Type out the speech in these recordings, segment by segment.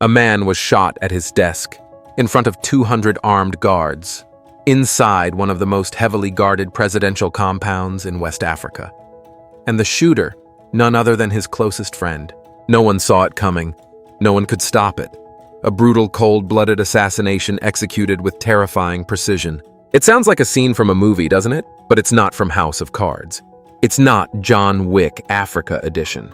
A man was shot at his desk, in front of 200 armed guards, inside one of the most heavily guarded presidential compounds in West Africa. And the shooter, none other than his closest friend. No one saw it coming. No one could stop it. A brutal, cold-blooded assassination executed with terrifying precision. It sounds like a scene from a movie, doesn't it? But it's not from House of Cards. It's not John Wick Africa edition.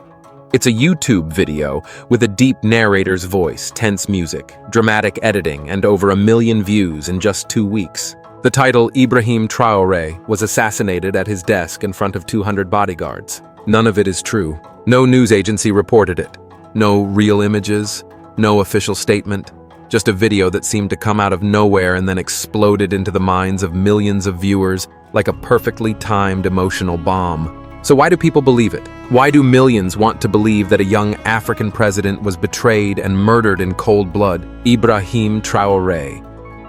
It's a YouTube video with a deep narrator's voice, tense music, dramatic editing, and over 1 million views in just 2 weeks. The title, Ibrahim Traoré, was assassinated at his desk in front of 200 bodyguards. None of it is true. No news agency reported it. No real images, no official statement. Just a video that seemed to come out of nowhere and then exploded into the minds of millions of viewers like a perfectly timed emotional bomb. So why do people believe it? Why do millions want to believe that a young African president was betrayed and murdered in cold blood? Ibrahim Traoré,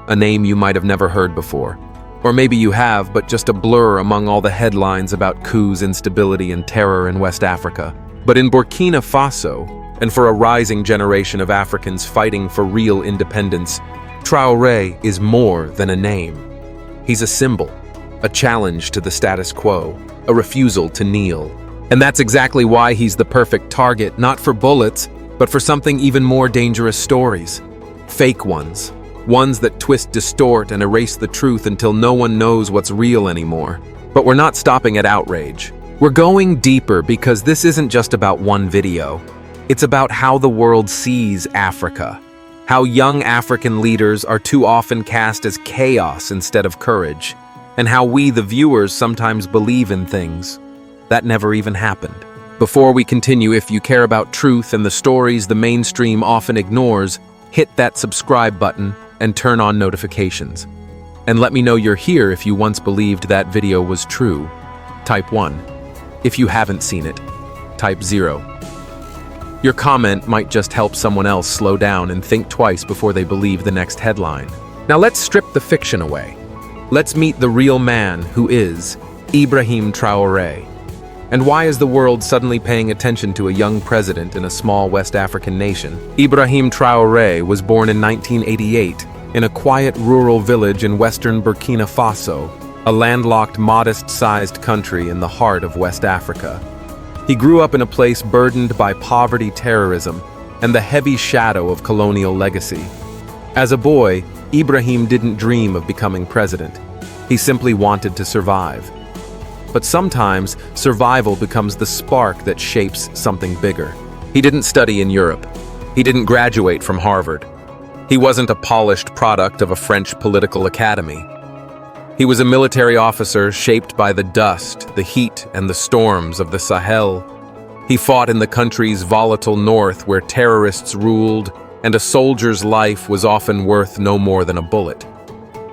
a name you might have never heard before. Or maybe you have, but just a blur among all the headlines about coups, instability, and terror in West Africa. But in Burkina Faso, and for a rising generation of Africans fighting for real independence, Traoré is more than a name. He's a symbol, a challenge to the status quo, a refusal to kneel. And that's exactly why he's the perfect target, not for bullets, but for something even more dangerous: stories. Fake ones. Ones that twist, distort, and erase the truth until no one knows what's real anymore. But we're not stopping at outrage. We're going deeper because this isn't just about one video. It's about how the world sees Africa. How young African leaders are too often cast as chaos instead of courage. And how we, the viewers, sometimes believe in things that never even happened. Before we continue, if you care about truth and the stories the mainstream often ignores, hit that subscribe button and turn on notifications. And let me know you're here if you once believed that video was true. Type 1. If you haven't seen it, type 0. Your comment might just help someone else slow down and think twice before they believe the next headline. Now let's strip the fiction away. Let's meet the real man who is Ibrahim Traoré. And why is the world suddenly paying attention to a young president in a small West African nation? Ibrahim Traoré was born in 1988 in a quiet rural village in western Burkina Faso, a landlocked, modest-sized country in the heart of West Africa. He grew up in a place burdened by poverty, terrorism, and the heavy shadow of colonial legacy. As a boy, Ibrahim didn't dream of becoming president. He simply wanted to survive. But sometimes, survival becomes the spark that shapes something bigger. He didn't study in Europe. He didn't graduate from Harvard. He wasn't a polished product of a French political academy. He was a military officer shaped by the dust, the heat, and the storms of the Sahel. He fought in the country's volatile north where terrorists ruled, and a soldier's life was often worth no more than a bullet.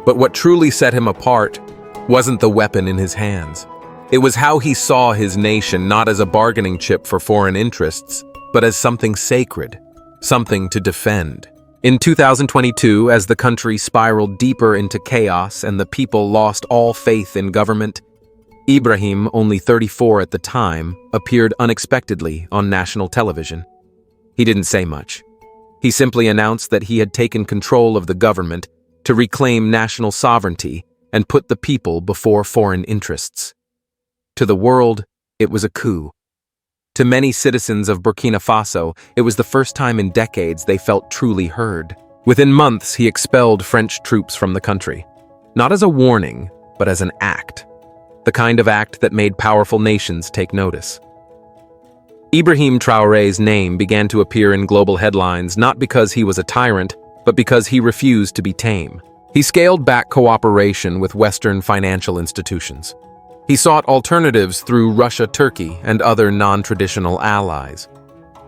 But what truly set him apart wasn't the weapon in his hands. It was how he saw his nation not as a bargaining chip for foreign interests, but as something sacred, something to defend. In 2022, as the country spiraled deeper into chaos and the people lost all faith in government, Ibrahim, only 34 at the time, appeared unexpectedly on national television. He didn't say much. He simply announced that he had taken control of the government to reclaim national sovereignty and put the people before foreign interests. To the world, it was a coup. To many citizens of Burkina Faso, it was the first time in decades they felt truly heard. Within months, he expelled French troops from the country. Not as a warning, but as an act. The kind of act that made powerful nations take notice. Ibrahim Traoré's name began to appear in global headlines not because he was a tyrant, but because he refused to be tame. He scaled back cooperation with Western financial institutions. He sought alternatives through Russia, Turkey, and other non-traditional allies.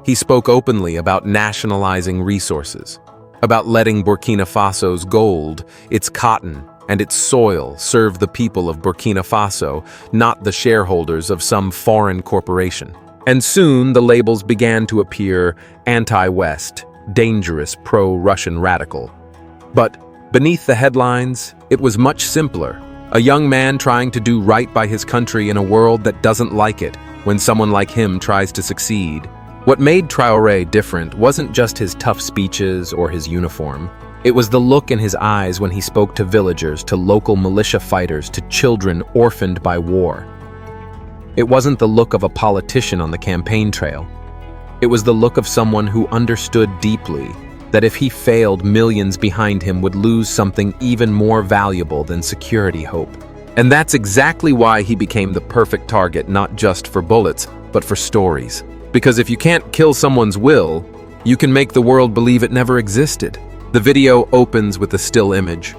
He spoke openly about nationalizing resources, about letting Burkina Faso's gold, its cotton, and its soil serve the people of Burkina Faso, not the shareholders of some foreign corporation. And soon the labels began to appear: anti-West, dangerous pro-Russian radical. But beneath the headlines, it was much simpler. A young man trying to do right by his country in a world that doesn't like it when someone like him tries to succeed. What made Traoré different wasn't just his tough speeches or his uniform. It was the look in his eyes when he spoke to villagers, to local militia fighters, to children orphaned by war. It wasn't the look of a politician on the campaign trail. It was the look of someone who understood deeply that if he failed, millions behind him would lose something even more valuable than security hope. And that's exactly why he became the perfect target, not just for bullets, but for stories. Because if you can't kill someone's will, you can make the world believe it never existed. The video opens with a still image.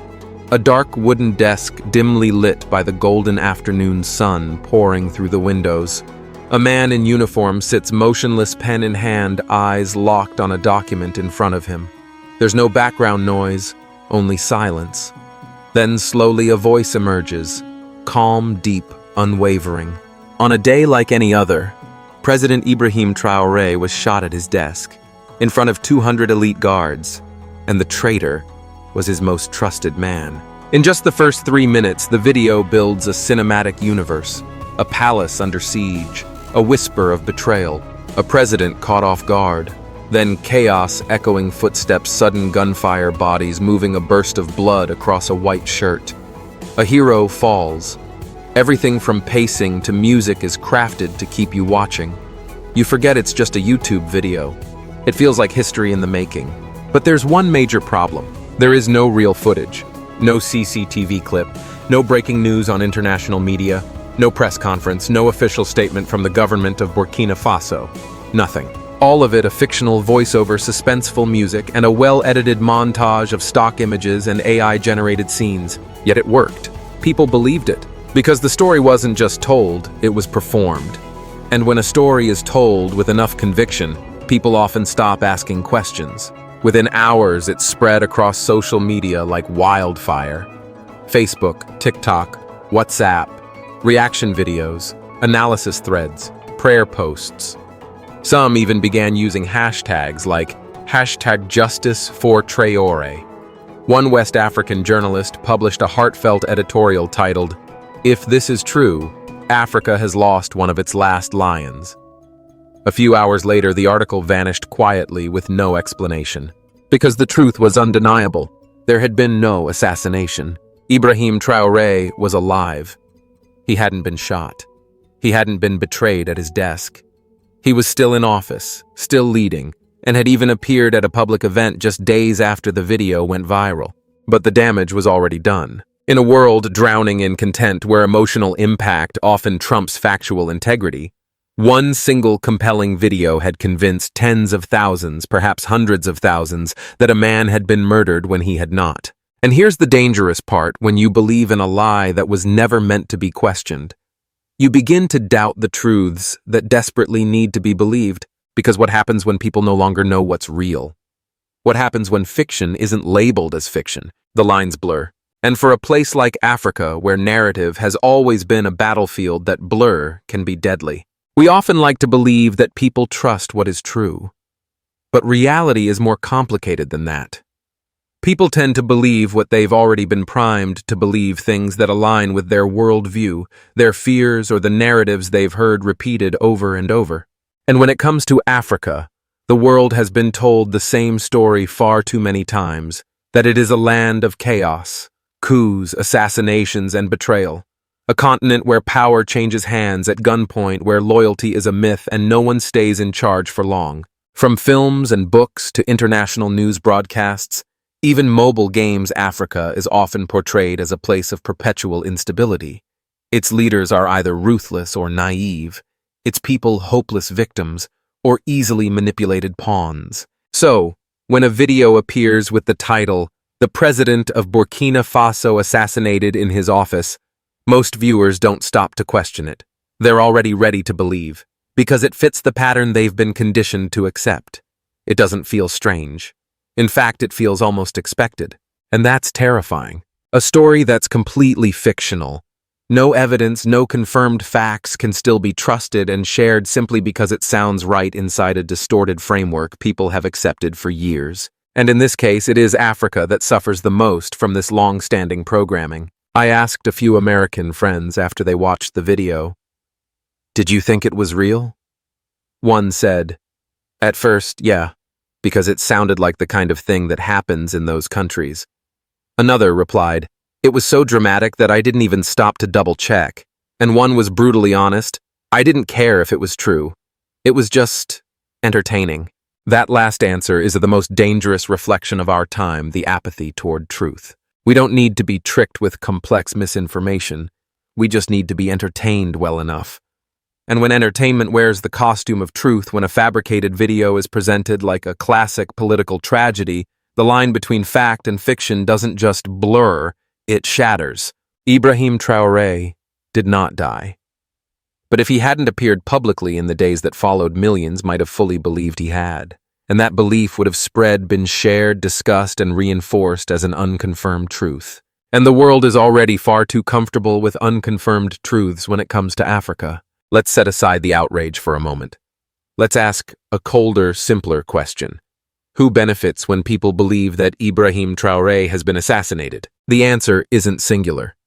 A dark wooden desk dimly lit by the golden afternoon sun pouring through the windows. A man in uniform sits motionless, pen in hand, eyes locked on a document in front of him. There's no background noise, only silence. Then slowly a voice emerges, calm, deep, unwavering. On a day like any other, President Ibrahim Traoré was shot at his desk, in front of 200 elite guards, and the traitor was his most trusted man. In just the first 3 minutes, the video builds a cinematic universe, a palace under siege, a whisper of betrayal, a president caught off guard, then chaos, echoing footsteps, sudden gunfire, bodies moving, a burst of blood across a white shirt. A hero falls. Everything from pacing to music is crafted to keep you watching. You forget it's just a YouTube video. It feels like history in the making. But there's one major problem. There is no real footage, no CCTV clip, no breaking news on international media, no press conference, no official statement from the government of Burkina Faso. Nothing. All of it a fictional voiceover, suspenseful music, and a well-edited montage of stock images and AI-generated scenes. Yet it worked. People believed it. Because the story wasn't just told, it was performed. And when a story is told with enough conviction, people often stop asking questions. Within hours, it spread across social media like wildfire. Facebook, TikTok, WhatsApp, reaction videos, analysis threads, prayer posts. Some even began using hashtags like #JusticeForTraoré. One West African journalist published a heartfelt editorial titled, "If this is true, Africa has lost one of its last lions." A few hours later, the article vanished quietly with no explanation. Because the truth was undeniable. There had been no assassination. Ibrahim Traoré was alive. He hadn't been shot. He hadn't been betrayed at his desk. He was still in office, still leading, and had even appeared at a public event just days after the video went viral. But the damage was already done. In a world drowning in content where emotional impact often trumps factual integrity, one single compelling video had convinced tens of thousands, perhaps hundreds of thousands, that a man had been murdered when he had not. And here's the dangerous part: when you believe in a lie that was never meant to be questioned, you begin to doubt the truths that desperately need to be believed. Because what happens when people no longer know what's real? What happens when fiction isn't labeled as fiction? The lines blur. And for a place like Africa, where narrative has always been a battlefield, that blur can be deadly. We often like to believe that people trust what is true. But reality is more complicated than that. People tend to believe what they've already been primed to believe, things that align with their worldview, their fears, or the narratives they've heard repeated over and over. And when it comes to Africa, the world has been told the same story far too many times, that it is a land of chaos, coups, assassinations, and betrayal. A continent where power changes hands at gunpoint, where loyalty is a myth and no one stays in charge for long. From films and books to international news broadcasts, even mobile games, Africa is often portrayed as a place of perpetual instability. Its leaders are either ruthless or naive, its people hopeless victims or easily manipulated pawns. So, when a video appears with the title, "The President of Burkina Faso Assassinated in His Office," most viewers don't stop to question it. They're already ready to believe, because it fits the pattern they've been conditioned to accept. It doesn't feel strange. In fact, it feels almost expected. And that's terrifying. A story that's completely fictional. No evidence, no confirmed facts can still be trusted and shared simply because it sounds right inside a distorted framework people have accepted for years. And in this case, it is Africa that suffers the most from this long-standing programming. I asked a few American friends after they watched the video, "Did you think it was real?" One said, At first, yeah, because it sounded like the kind of thing that happens in those countries. Another replied, "It was so dramatic that I didn't even stop to double-check." And one was brutally honest, "I didn't care if it was true. It was just entertaining." That last answer is the most dangerous reflection of our time, the apathy toward truth. We don't need to be tricked with complex misinformation. We just need to be entertained well enough. And when entertainment wears the costume of truth, when a fabricated video is presented like a classic political tragedy, the line between fact and fiction doesn't just blur, it shatters. Ibrahim Traoré did not die. But if he hadn't appeared publicly in the days that followed, millions might have fully believed he had. And that belief would have spread, been shared, discussed, and reinforced as an unconfirmed truth. And the world is already far too comfortable with unconfirmed truths when it comes to Africa. Let's set aside the outrage for a moment. Let's ask a colder, simpler question. Who benefits when people believe that Ibrahim Traoré has been assassinated? The answer isn't singular.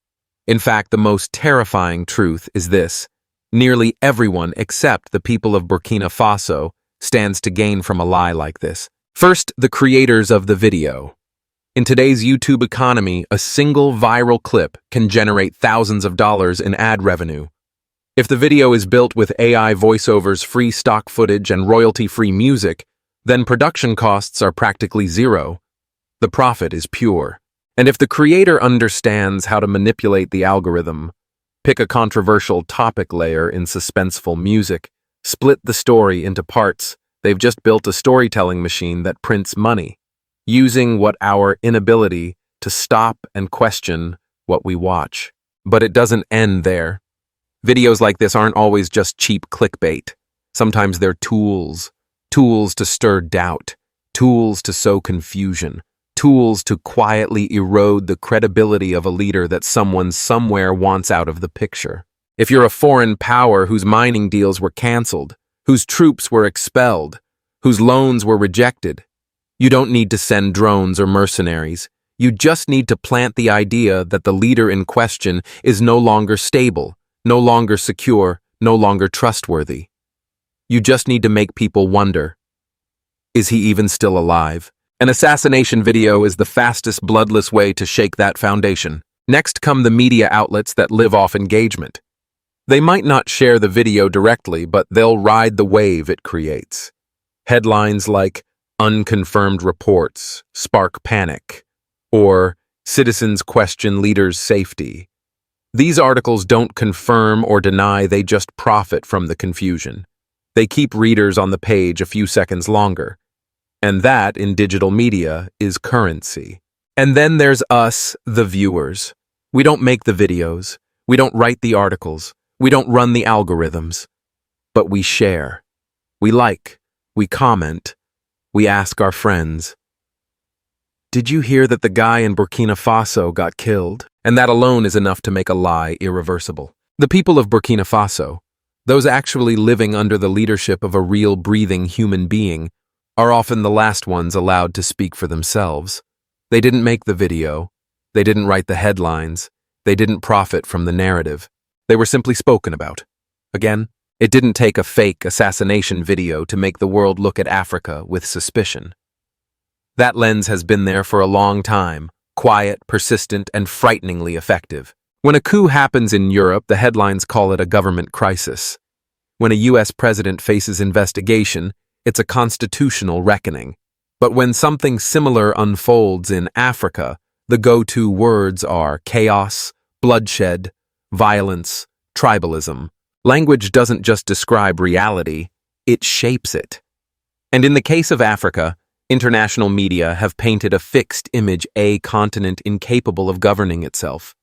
In fact, the most terrifying truth is this: nearly everyone except the people of Burkina Faso stands to gain from a lie like this. First, the creators of the video. In today's YouTube economy, a single viral clip can generate thousands of dollars in ad revenue. If the video is built with AI voiceovers, free stock footage, and royalty-free music, then production costs are practically zero. The profit is pure. And if the creator understands how to manipulate the algorithm, pick a controversial topic layer in suspenseful music, split the story into parts, they've just built a storytelling machine that prints money, using what our inability to stop and question what we watch. But it doesn't end there. Videos like this aren't always just cheap clickbait. Sometimes they're tools to stir doubt, tools to sow confusion, tools to quietly erode the credibility of a leader that someone somewhere wants out of the picture. If you're a foreign power whose mining deals were canceled, whose troops were expelled, whose loans were rejected, you don't need to send drones or mercenaries. You just need to plant the idea that the leader in question is no longer stable, no longer secure, no longer trustworthy. You just need to make people wonder, is he even still alive? An assassination video is the fastest, bloodless way to shake that foundation. Next come the media outlets that live off engagement. They might not share the video directly, but they'll ride the wave it creates. Headlines like "Unconfirmed reports spark panic" or "Citizens question leaders' safety." These articles don't confirm or deny, they just profit from the confusion. They keep readers on the page a few seconds longer. And that, in digital media, is currency. And then there's us, the viewers. We don't make the videos. We don't write the articles. We don't run the algorithms. But we share. We like. We comment. We ask our friends, "Did you hear that the guy in Burkina Faso got killed?" And that alone is enough to make a lie irreversible. The people of Burkina Faso, those actually living under the leadership of a real breathing human being, are often the last ones allowed to speak for themselves. They didn't make the video. They didn't write the headlines. They didn't profit from the narrative. They were simply spoken about. Again, it didn't take a fake assassination video to make the world look at Africa with suspicion. That lens has been there for a long time, quiet, persistent, and frighteningly effective. When a coup happens in Europe, the headlines call it a government crisis. When a US president faces investigation, it's a constitutional reckoning. But when something similar unfolds in Africa, the go-to words are chaos, bloodshed, violence, tribalism. Language doesn't just describe reality, it shapes it. And in the case of Africa, international media have painted a fixed image, a continent incapable of governing itself,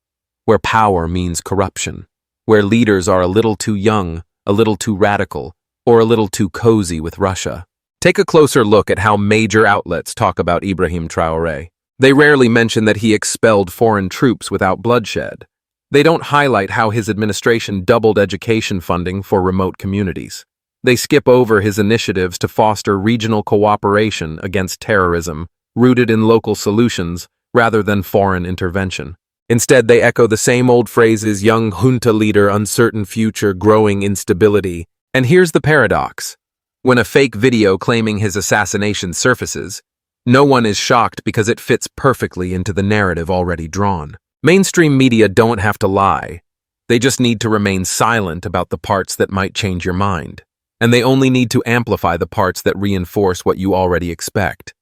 where power means corruption, where leaders are a little too young, a little too radical, or a little too cozy with Russia. Take a closer look at how major outlets talk about Ibrahim Traoré. They rarely mention that he expelled foreign troops without bloodshed. They don't highlight how his administration doubled education funding for remote communities. They skip over his initiatives to foster regional cooperation against terrorism, rooted in local solutions rather than foreign intervention. Instead, they echo the same old phrases: young junta leader, uncertain future, growing instability. And here's the paradox. When a fake video claiming his assassination surfaces, no one is shocked because it fits perfectly into the narrative already drawn. Mainstream media don't have to lie. They just need to remain silent about the parts that might change your mind. And they only need to amplify the parts that reinforce what you already expect.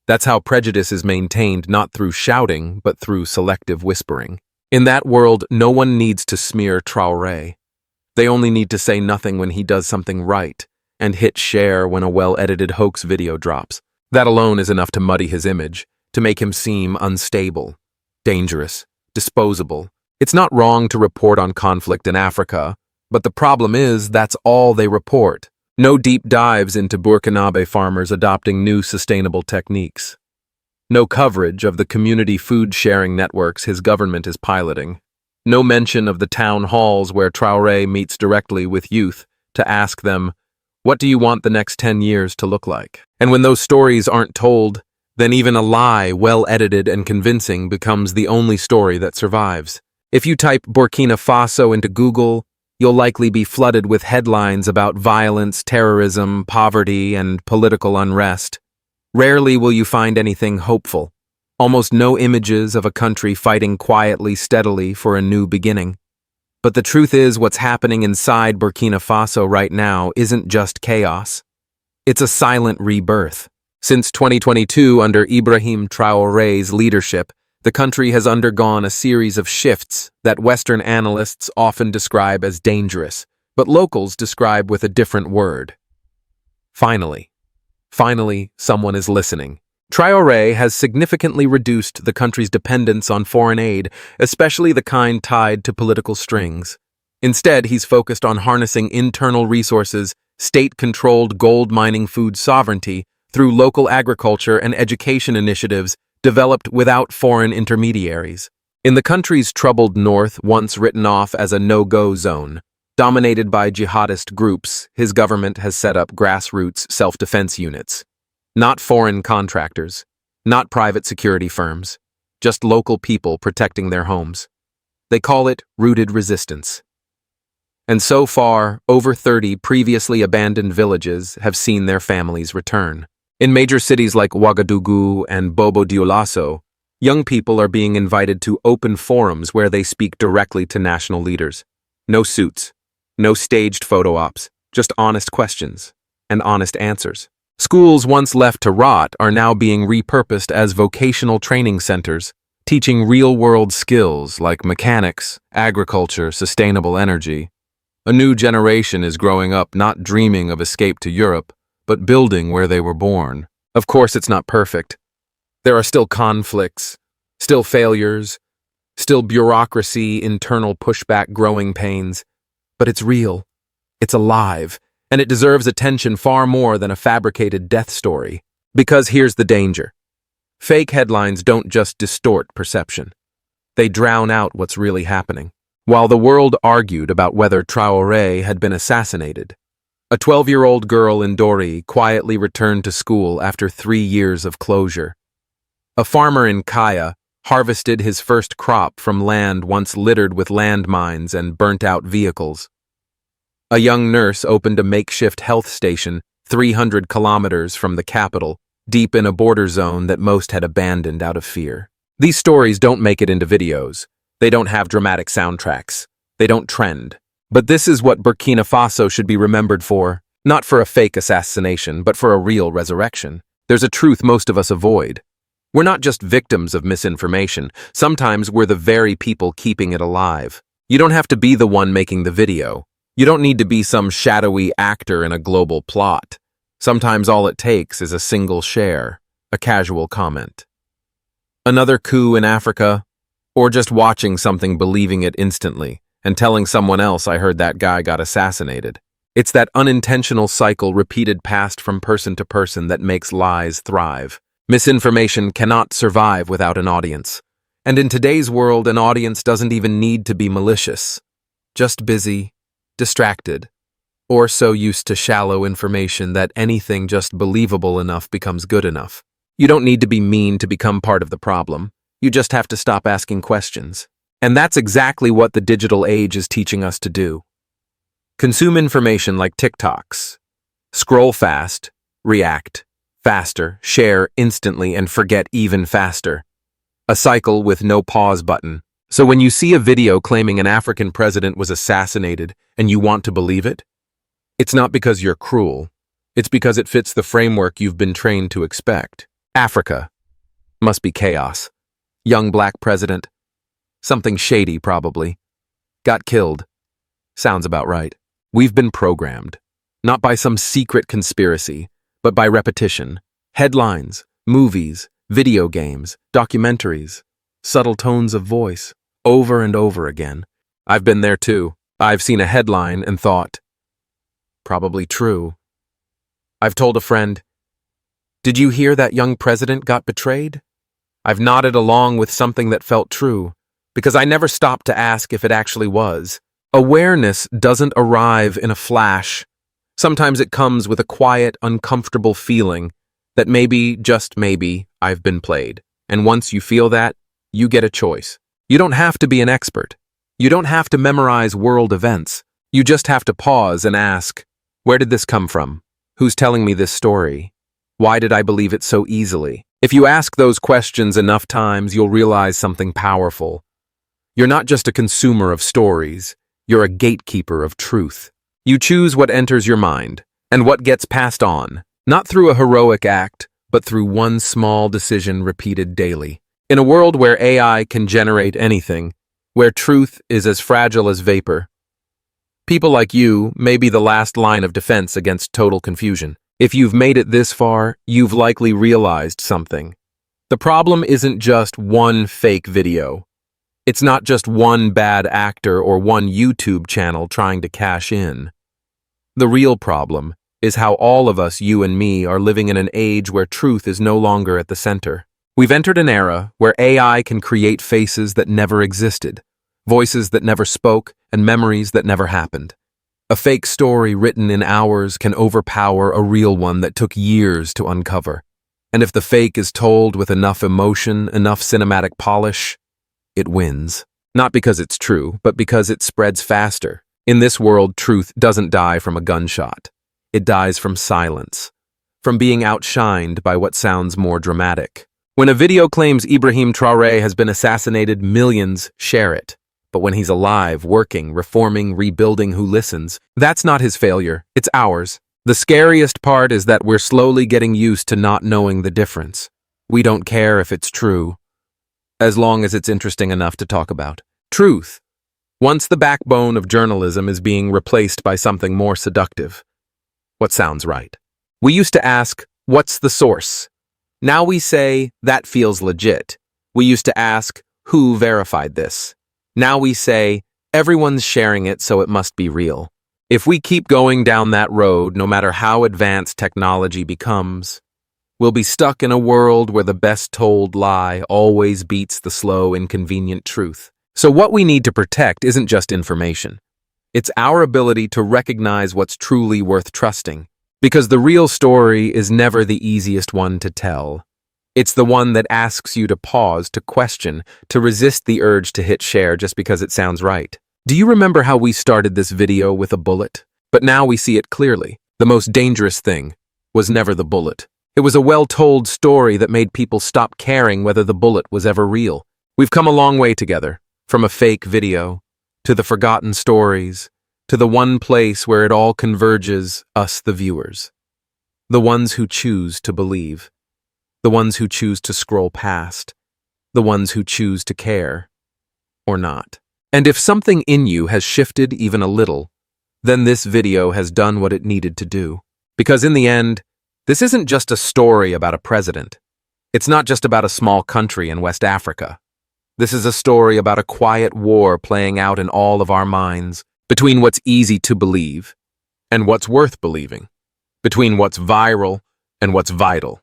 That's how prejudice is maintained, not through shouting, but through selective whispering. In that world, no one needs to smear Traoré. They only need to say nothing when he does something right, and hit share when a well-edited hoax video drops. That alone is enough to muddy his image, to make him seem unstable, dangerous, disposable. It's not wrong to report on conflict in Africa, but the problem is that's all they report. No deep dives into Burkina farmers adopting new sustainable techniques. No coverage of the community food sharing networks his government is piloting. No mention of the town halls where Traoré meets directly with youth to ask them, what do you want the next 10 years to look like? And when those stories aren't told, then even a lie, well edited and convincing, becomes the only story that survives. If you type Burkina Faso into Google, you'll likely be flooded with headlines about violence, terrorism, poverty, and political unrest. Rarely will you find anything hopeful. Almost no images of a country fighting quietly, steadily for a new beginning. But the truth is, what's happening inside Burkina Faso right now isn't just chaos. It's a silent rebirth. Since 2022, under Ibrahim Traoré's leadership, the country has undergone a series of shifts that Western analysts often describe as dangerous, but locals describe with a different word. Finally, someone is listening. Traoré has significantly reduced the country's dependence on foreign aid, especially the kind tied to political strings. Instead, he's focused on harnessing internal resources, state-controlled gold mining food sovereignty, through local agriculture and education initiatives developed without foreign intermediaries. In the country's troubled north, once written off as a no-go zone, dominated by jihadist groups, his government has set up grassroots self-defense units. Not foreign contractors, not private security firms, just local people protecting their homes. They call it rooted resistance. And so far, over 30 previously abandoned villages have seen their families return. In major cities like Ouagadougou and Bobo-Dioulasso, young people are being invited to open forums where they speak directly to national leaders. No suits, no staged photo ops, just honest questions and honest answers. Schools once left to rot are now being repurposed as vocational training centers, teaching real-world skills like mechanics, agriculture, sustainable energy. A new generation is growing up not dreaming of escape to Europe, but building where they were born. Of course, it's not perfect. There are still conflicts, still failures, still bureaucracy, internal pushback, growing pains. But it's real, it's alive, and it deserves attention far more than a fabricated death story. Because here's the danger. Fake headlines don't just distort perception. They drown out what's really happening. While the world argued about whether Traoré had been assassinated, a 12-year-old girl in Dori quietly returned to school after 3 years of closure. A farmer in Kaya harvested his first crop from land once littered with landmines and burnt-out vehicles. A young nurse opened a makeshift health station 300 kilometers from the capital, deep in a border zone that most had abandoned out of fear. These stories don't make it into videos. They don't have dramatic soundtracks. They don't trend. But this is what Burkina Faso should be remembered for. Not for a fake assassination, but for a real resurrection. There's a truth most of us avoid. We're not just victims of misinformation. Sometimes we're the very people keeping it alive. You don't have to be the one making the video. You don't need to be some shadowy actor in a global plot. Sometimes all it takes is a single share, a casual comment. Another coup in Africa, or just watching something, believing it instantly, and telling someone else, I heard that guy got assassinated. It's that unintentional cycle repeated passed from person to person that makes lies thrive. Misinformation cannot survive without an audience. And in today's world, an audience doesn't even need to be malicious. Just busy, distracted, or so used to shallow information that anything just believable enough becomes good enough. You don't need to be mean to become part of the problem. You just have to stop asking questions. And that's exactly what the digital age is teaching us to do. Consume information like TikToks. Scroll fast, react faster, share instantly, and forget even faster. A cycle with no pause button. So when you see a video claiming an African president was assassinated and you want to believe it, it's not because you're cruel. It's because it fits the framework you've been trained to expect. Africa. Must be chaos. Young black president. Something shady, probably. Got killed. Sounds about right. We've been programmed. Not by some secret conspiracy, but by repetition. Headlines, movies, video games, documentaries, subtle tones of voice, over and over again. I've been there too. I've seen a headline and thought, probably true. I've told a friend, did you hear that young president got betrayed? I've nodded along with something that felt true, because I never stopped to ask if it actually was. Awareness doesn't arrive in a flash. Sometimes it comes with a quiet, uncomfortable feeling that maybe, just maybe, I've been played. And once you feel that, you get a choice. You don't have to be an expert. You don't have to memorize world events. You just have to pause and ask, where did this come from? Who's telling me this story? Why did I believe it so easily? If you ask those questions enough times, you'll realize something powerful. You're not just a consumer of stories. You're a gatekeeper of truth. You choose what enters your mind and what gets passed on, not through a heroic act, but through one small decision repeated daily. In a world where AI can generate anything, where truth is as fragile as vapor, people like you may be the last line of defense against total confusion. If you've made it this far, you've likely realized something. The problem isn't just one fake video. It's not just one bad actor or one YouTube channel trying to cash in. The real problem is how all of us, you and me, are living in an age where truth is no longer at the center. We've entered an era where AI can create faces that never existed, voices that never spoke, and memories that never happened. A fake story written in hours can overpower a real one that took years to uncover. And if the fake is told with enough emotion, enough cinematic polish, it wins. Not because it's true, but because it spreads faster. In this world, truth doesn't die from a gunshot. It dies from silence, from being outshined by what sounds more dramatic. When a video claims Ibrahim Traoré has been assassinated, millions share it. But when he's alive, working, reforming, rebuilding, who listens? That's not his failure, it's ours. The scariest part is that we're slowly getting used to not knowing the difference. We don't care if it's true, as long as it's interesting enough to talk about. Truth. Once the backbone of journalism is being replaced by something more seductive. What sounds right? We used to ask, what's the source? Now we say, that feels legit. We used to ask, who verified this? Now we say, everyone's sharing it, so it must be real. If we keep going down that road, no matter how advanced technology becomes, we'll be stuck in a world where the best told lie always beats the slow, inconvenient truth. So what we need to protect isn't just information. It's our ability to recognize what's truly worth trusting. Because the real story is never the easiest one to tell. It's the one that asks you to pause, to question, to resist the urge to hit share just because it sounds right. Do you remember how we started this video with a bullet? But now we see it clearly. The most dangerous thing was never the bullet. It was a well-told story that made people stop caring whether the bullet was ever real. We've come a long way together, from a fake video, to the forgotten stories, to the one place where it all converges, us the viewers. The ones who choose to believe. The ones who choose to scroll past. The ones who choose to care. Or not. And if something in you has shifted even a little, then this video has done what it needed to do. Because in the end, this isn't just a story about a president. It's not just about a small country in West Africa. This is a story about a quiet war playing out in all of our minds, between what's easy to believe and what's worth believing, between what's viral and what's vital,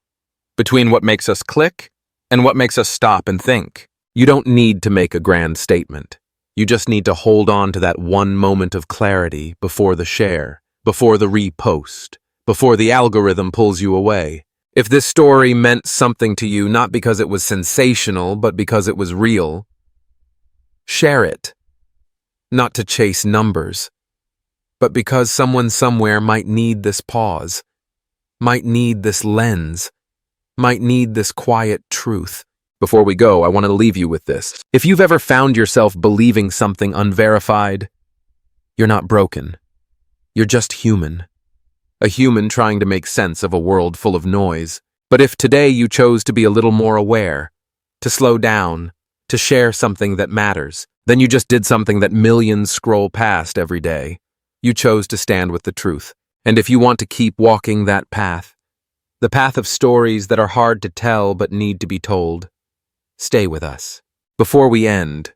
between what makes us click and what makes us stop and think. You don't need to make a grand statement. You just need to hold on to that one moment of clarity before the share, before the repost, before the algorithm pulls you away. If this story meant something to you, not because it was sensational, but because it was real, share it. Not to chase numbers, but because someone somewhere might need this pause, might need this lens, might need this quiet truth. Before we go, I want to leave you with this. If you've ever found yourself believing something unverified, you're not broken. You're just human. A human trying to make sense of a world full of noise. But if today you chose to be a little more aware, to slow down, to share something that matters, then you just did something that millions scroll past every day. You chose to stand with the truth. And if you want to keep walking that path, the path of stories that are hard to tell but need to be told, stay with us. Before we end,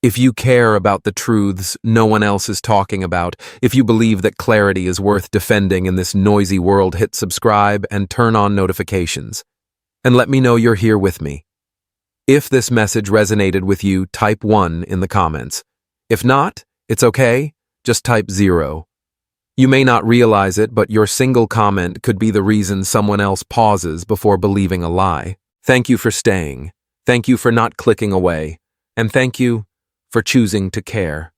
if you care about the truths no one else is talking about, if you believe that clarity is worth defending in this noisy world, hit subscribe and turn on notifications. And let me know you're here with me. If this message resonated with you, type 1 in the comments. If not, it's okay, just type 0. You may not realize it, but your single comment could be the reason someone else pauses before believing a lie. Thank you for staying. Thank you for not clicking away. And thank you for choosing to care.